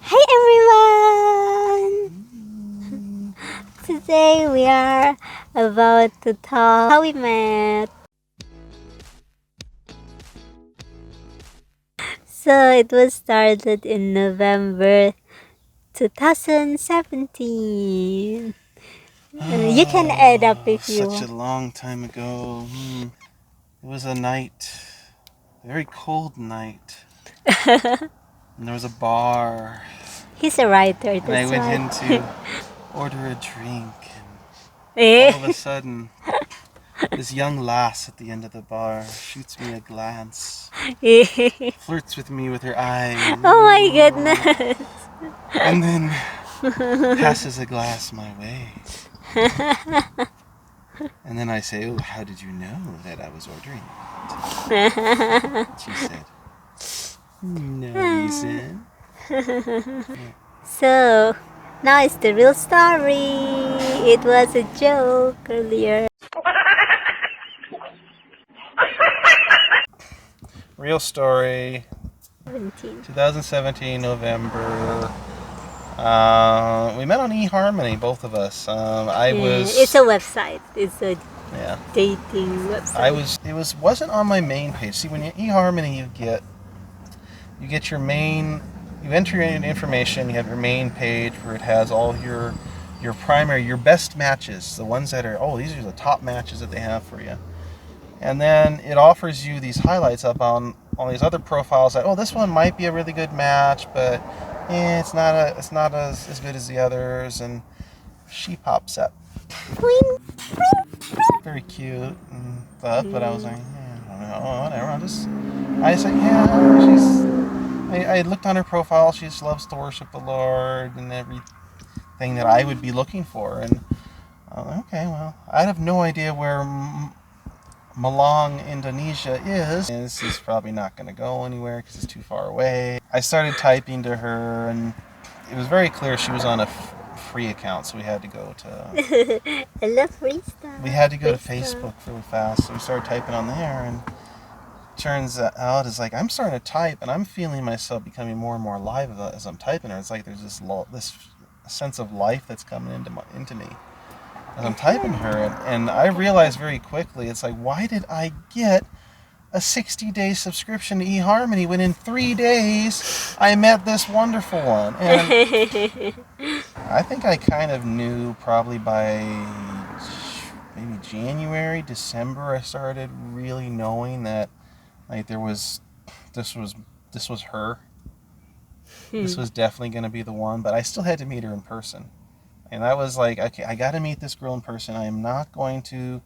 Hey everyone! Today we are about to talk how we met. So it was started in November 2017. You can add up if you Such a want. long time ago. It was a night, a very cold night. And there was a bar. He's a writer, And I that's went why. in to order a drink. And Eh? all of a sudden, this young lass at the end of the bar shoots me a glance, flirts with me with her eyes, Oh my goodness! and then passes a glass my way. And then I say, "Oh, how did you know that I was ordering it?" She said, "No reason." So, now it's the real story. It was a joke earlier. Real story, 17. 2017 November. We met on eHarmony, both of us. It's a website. It's a yeah. dating website. Wasn't on my main page. See, when you eHarmony, you get your main. You enter your information. You have your main page where it has all your primary, your best matches, the ones that are these are the top matches that they have for you. And then it offers you these highlights up on these other profiles that this one might be a really good match, but it's not as good as the others. And she pops up, very cute and stuff. But I was like, whatever. I said, I looked on her profile. She just loves to worship the Lord and everything that I would be looking for. And okay, well, I have no idea where Malang, Indonesia is. And this is probably not going to go anywhere because it's too far away. I started typing to her, and it was very clear she was on a free account, so we had to go to. I love free stuff. We had to go to Facebook really fast, so we started typing on there, and turns out it's like I'm starting to type, and I'm feeling myself becoming more and more alive as I'm typing her. It's like there's this sense of life that's coming into me as I'm typing her, and I realized very quickly, it's like, why did I get a 60-day subscription to eHarmony when in 3 days I met this wonderful one? And I think I kind of knew probably by maybe January, December, I started really knowing that like this was her. This was definitely going to be the one, but I still had to meet her in person. And I was like, okay, I got to meet this girl in person. I am not going to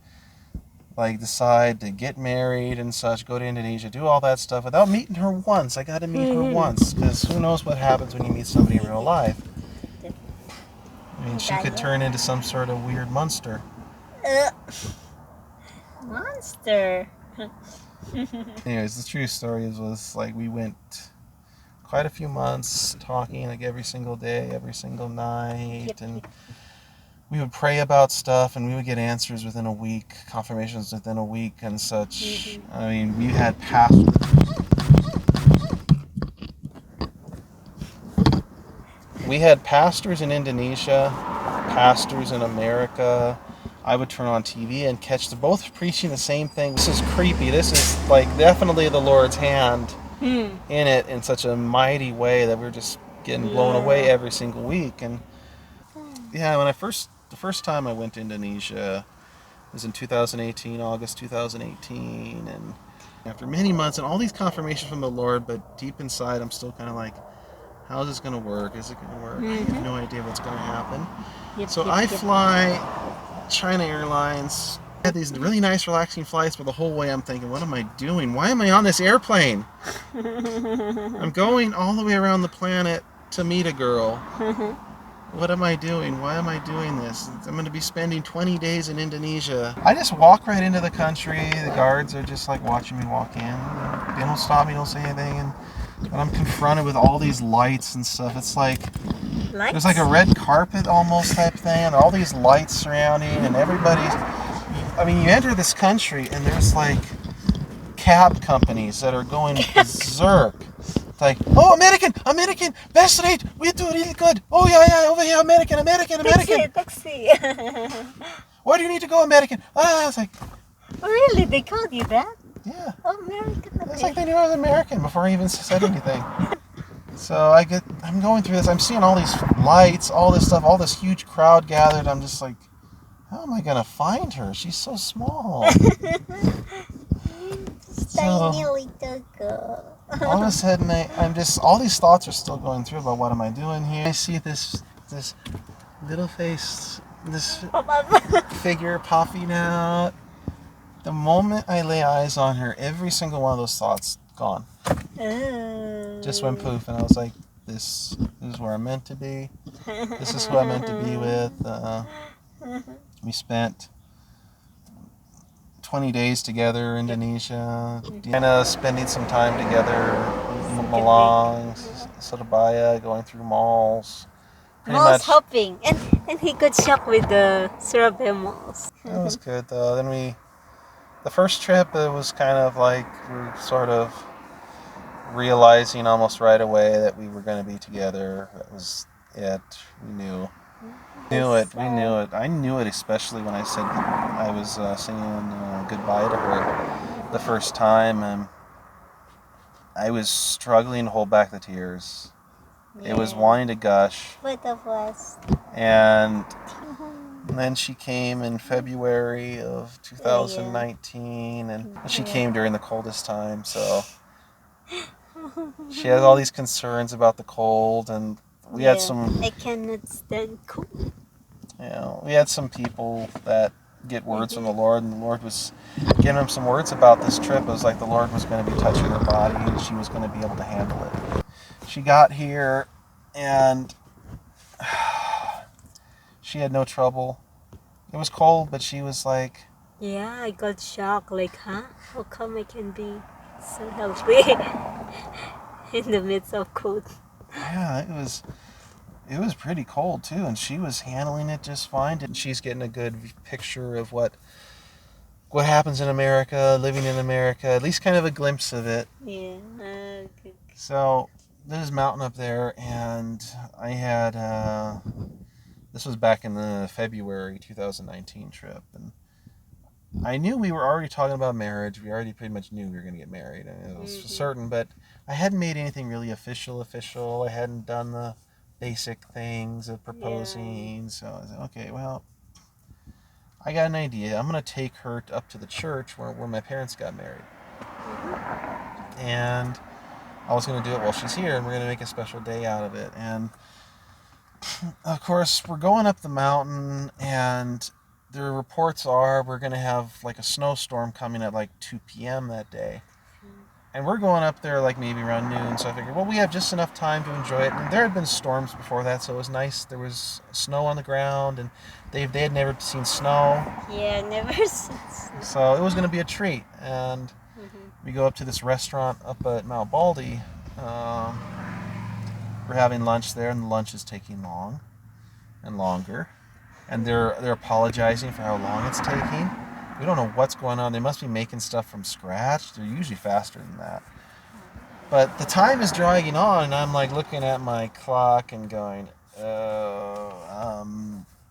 decide to get married and such, go to Indonesia, do all that stuff without meeting her once. I got to meet her once, because who knows what happens when you meet somebody in real life. I mean, she could turn into some sort of weird monster. Monster. Anyways, the true story was like we went quite a few months talking like every single day, every single night, and we would pray about stuff, and we would get answers within a week, confirmations within a week, and such. I mean, we had pastors in Indonesia, pastors in America. I would turn on TV and catch them both preaching the same thing. This is creepy. This is like definitely the Lord's hand in it in such a mighty way that we're just getting blown away every single week. And yeah, the first time I went to Indonesia was in 2018, August 2018, and after many months and all these confirmations from the Lord, but deep inside I'm still kind of like, how is this going to work? Is it going to work? I have no idea what's going to happen. I fly China Airlines. I had these really nice relaxing flights, but the whole way I'm thinking, what am I doing? Why am I on this airplane? I'm going all the way around the planet to meet a girl. What am I doing? Why am I doing this? I'm going to be spending 20 days in Indonesia. I just walk right into the country. The guards are just like watching me walk in. They don't stop me, don't say anything. And I'm confronted with all these lights and stuff. It's like there's like a red carpet almost type thing, and all these lights surrounding, and everybody's. I mean, you enter this country, and there's like cab companies that are going berserk. It's like, oh, American, best rate, we do really good. Oh, yeah, over here, American. Taxi. Where do you need to go, American? I was like, Really? They called you that? yeah. Oh, American. It's like they knew I was American before I even said anything. So I'm going through this. I'm seeing all these lights, all this stuff, all this huge crowd gathered. I'm just like, how am I going to find her? She's so small. Tiny little girl. All of a sudden, all these thoughts are still going through about what am I doing here. I see this little face, this figure popping out. The moment I lay eyes on her, every single one of those thoughts gone. Just went poof, and I was like, this is where I'm meant to be. This is who I'm meant to be with. We spent 20 days together in Indonesia, kind of spending some time together, Malang, Surabaya, going through malls. Pretty Malls much. hopping. And he got shocked with the Surabaya malls. That was good though. Then the first trip, it was kind of like we were sort of realizing almost right away that we were going to be together. That was it. We knew it. We knew it. I knew it, especially when I said I was saying goodbye to her the first time, and I was struggling to hold back the tears. Yeah. It was wanting to gush. Both of us. And then she came in February of 2019, and she came during the coldest time, so she has all these concerns about the cold, and we had some... I cannot stand cold. We had some people that get words from the Lord, and the Lord was giving them some words about this trip. It was like the Lord was going to be touching her body, and she was going to be able to handle it. She got here, and she had no trouble. It was cold, but she was like... Yeah, I got shocked. Like, huh? How come I can be so healthy in the midst of cold? Yeah, it was pretty cold too, and she was handling it just fine. And she's getting a good picture of what happens in America, living in America, at least kind of a glimpse of it. Yeah. Good. So there's a mountain up there, and I had this was back in the February 2019 trip, and I knew we were already talking about marriage. We already pretty much knew we were going to get married. It was certain, but I hadn't made anything really official. I hadn't done the basic things of proposing. Yeah. So I was like, okay, well, I got an idea. I'm going to take her up to the church where my parents got married. And I was going to do it while she's here, and we're going to make a special day out of it. And, of course, we're going up the mountain, and the reports are we're going to have like a snowstorm coming at like 2 p.m. that day. And we're going up there like maybe around noon, so I figured, well, we have just enough time to enjoy it. And there had been storms before that, so it was nice. There was snow on the ground, and they had never seen snow. Yeah, never seen snow. So it was going to be a treat. And we go up to this restaurant up at Mount Baldy. We're having lunch there, and the lunch is taking long and longer. And they're apologizing for how long it's taking. We don't know what's going on. They must be making stuff from scratch. They're usually faster than that. But the time is dragging on, and I'm like looking at my clock and going,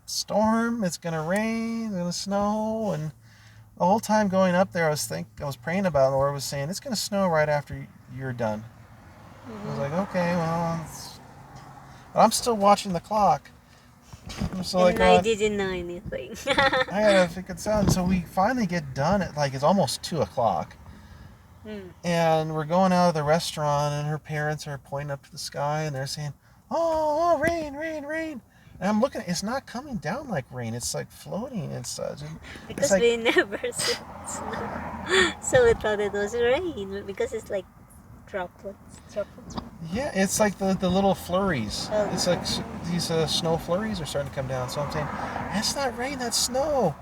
storm, it's going to rain, it's going to snow. And the whole time going up there, I was praying about it. The Lord was saying, it's going to snow right after you're done. I was like, okay, well, but I'm still watching the clock. So and I didn't know anything. I gotta figure it out. So we finally get done at it's almost 2:00. And we're going out of the restaurant, and her parents are pointing up to the sky, and they're saying, oh, rain, rain, rain. And I'm looking, it's not coming down like rain, it's like floating and such. And because we never see snow. So we thought it was rain, because it's like droplets. Yeah, it's like the little flurries. It's like these snow flurries are starting to come down. So I'm saying, that's not rain, that's snow.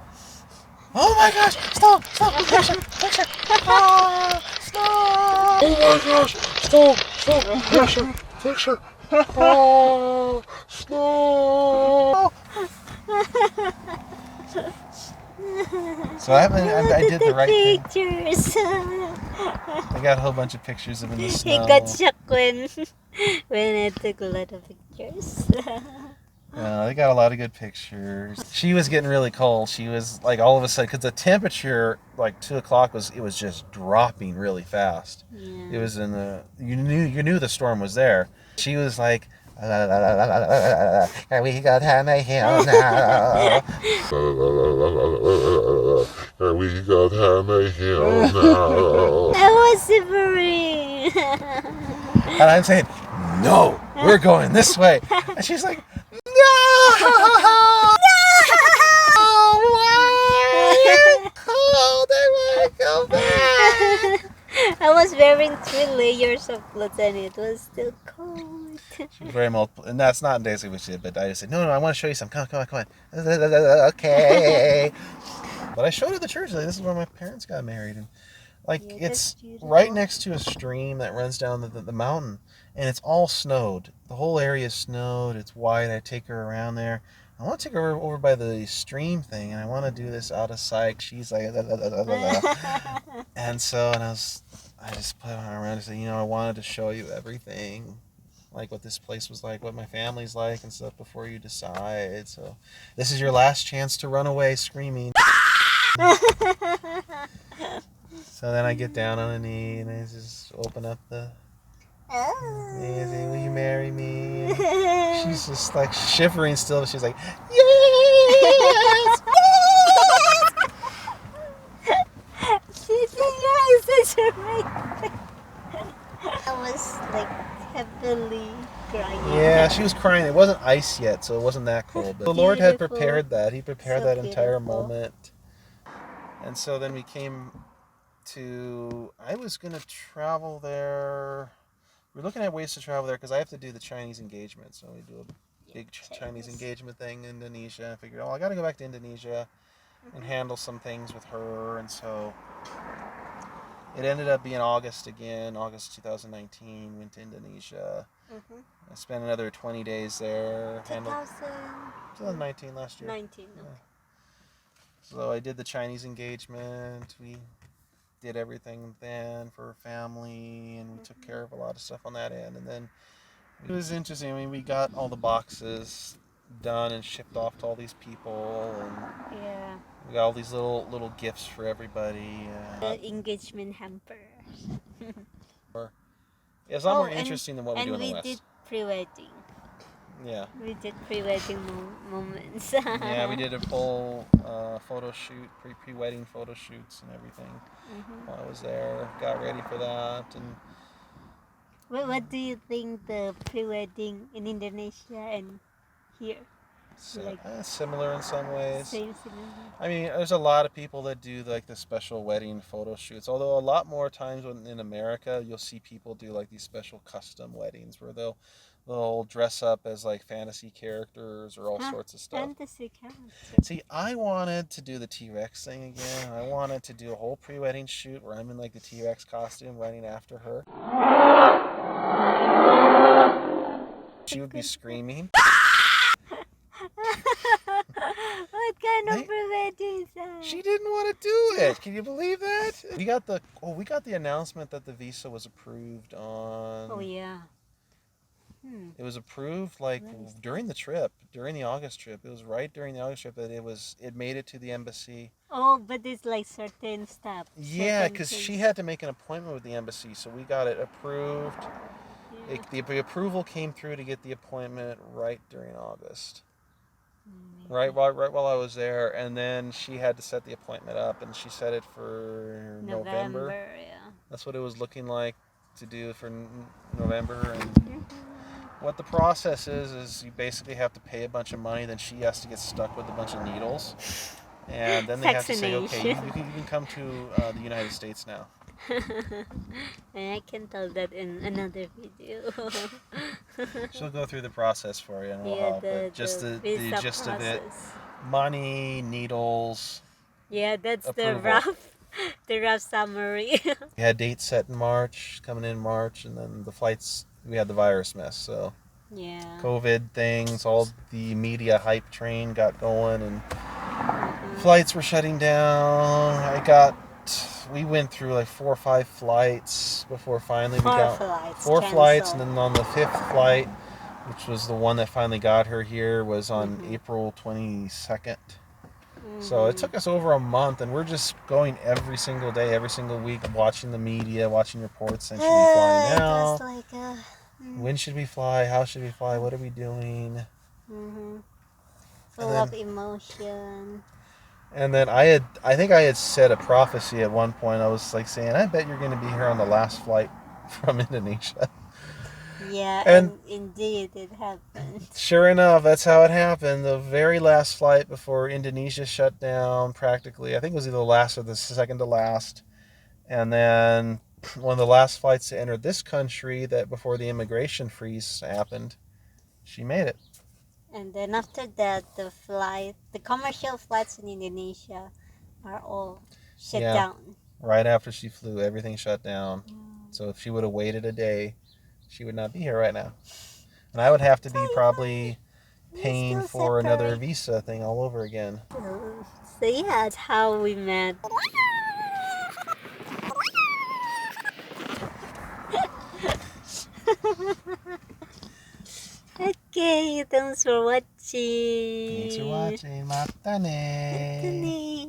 Oh my gosh, snow, picture. Ah, snow. Oh my gosh, snow, picture. Oh, snow. So I did the right thing. Pictures. I got a whole bunch of pictures of him in the He snow. got shocked when I took a lot of pictures. They got a lot of good pictures. She was getting really cold. She was like all of a sudden, because the temperature like 2 o'clock was just dropping really fast. Yeah. It was in the you knew the storm was there. She was like, we got on a hill now. We got on a hill now. I was shivering. And I'm saying, no, we're going this way. And she's like, no! Why? Cold, I want to go back. I was wearing 3 layers of clothes and it was still cold. She was very multiple, and that's not basically what she did, but I just said, no, I want to show you some. Come on. Okay. But I showed her the church. Like, this is where my parents got married. And like, Yeah, it's that's beautiful. right next to a stream that runs down the mountain, and it's all snowed. The whole area is snowed. It's white. I take her around there. I want to take her over by the stream thing, and I want to do this out of sight. She's like, and I just put her around and said, I wanted to show you everything, like what this place was like, what my family's like, and stuff before you decide. So this is your last chance to run away screaming. So then I get down on a knee and I just open up the. And I say, will you marry me? And she's just like shivering still, but she's like, yes! I was like heavily crying. Yeah, she was crying. It wasn't ice yet, so it wasn't that cold. But the Lord had prepared that. He prepared So that entire beautiful. moment. And so then we came to. I was going to travel there. We're looking at ways to travel there because I have to do the Chinese engagement. So we do a big Chinese engagement thing in Indonesia. I figured, I got to go back to Indonesia and handle some things with her. And so it ended up being August 2019. Went to Indonesia. I spent another 20 days there. 2019 last year. 19. Yeah. So I did the Chinese engagement. We did everything then for her family, and we took care of a lot of stuff on that end. And then it was interesting. I mean, we got all the boxes done and shipped off to all these people, and Yeah. we got all these little gifts for everybody. The engagement hamper. It's a lot more interesting than what we do in the And West. we did pre-wedding. Yeah. We did pre-wedding moments. Yeah, we did a full photo shoot, pre-wedding photo shoots and everything while I was there. Got ready for that. And What do you think the pre-wedding in Indonesia and here? similar in some ways. Same. I mean, there's a lot of people that do like the special wedding photo shoots. Although a lot more times in America, you'll see people do like these special custom weddings where they'll dress up as like fantasy characters or all sorts of stuff. Fantasy character. See, I wanted to do the T-Rex thing again. I wanted to do a whole pre-wedding shoot where I'm in like the T-Rex costume running after her. She would be screaming. What kind of pre-wedding? She didn't want to do it. Can you believe that? We got the announcement that the visa was approved on. Oh yeah. It was approved like during the August trip. It was right during the August trip that it made it to the embassy. Oh, but it's like certain stuff. Yeah, because she had to make an appointment with the embassy, so we got it approved. Yeah. The approval came through to get the appointment right during August. Right while I was there, and then she had to set the appointment up, and she set it for November. Yeah. That's what it was looking like to do for November. And what the process is you basically have to pay a bunch of money, then she has to get stuck with a bunch of needles, and then they have to say, okay, you can come to the United States now. And I can tell that in another video. She'll go through the process for you and we'll help, but just the gist of it: money, needles. Yeah, that's approval. the rough summary. We had dates set in March, coming in March, and then the flights, we had the virus mess, so Yeah. COVID things, all the media hype train got going, and Flights were shutting down. We went through like 4 or 5 flights before finally we got four flights, and then on the 5th flight, which was the one that finally got her here, was on April 22nd. So it took us over a month, and we're just going every single day, every single week, watching the media, watching reports, and should we fly now? When should we fly? How should we fly? What are we doing? Full of emotion. And then I think I had said a prophecy at one point. I was like saying, I bet you're going to be here on the last flight from Indonesia. Yeah, and indeed it happened. Sure enough, that's how it happened. The very last flight before Indonesia shut down, practically. I think it was either the last or the second to last. And then one of the last flights to enter this country, that before the immigration freeze happened, she made it. And then after that, the commercial flights in Indonesia are all shut down. Right after she flew, everything shut down. So if she would have waited a day, she would not be here right now. And I would have to be probably paying for another visa thing all over again. So yeah, that's how we met. Okay, thanks for watching. Thanks for watching. Mata ne.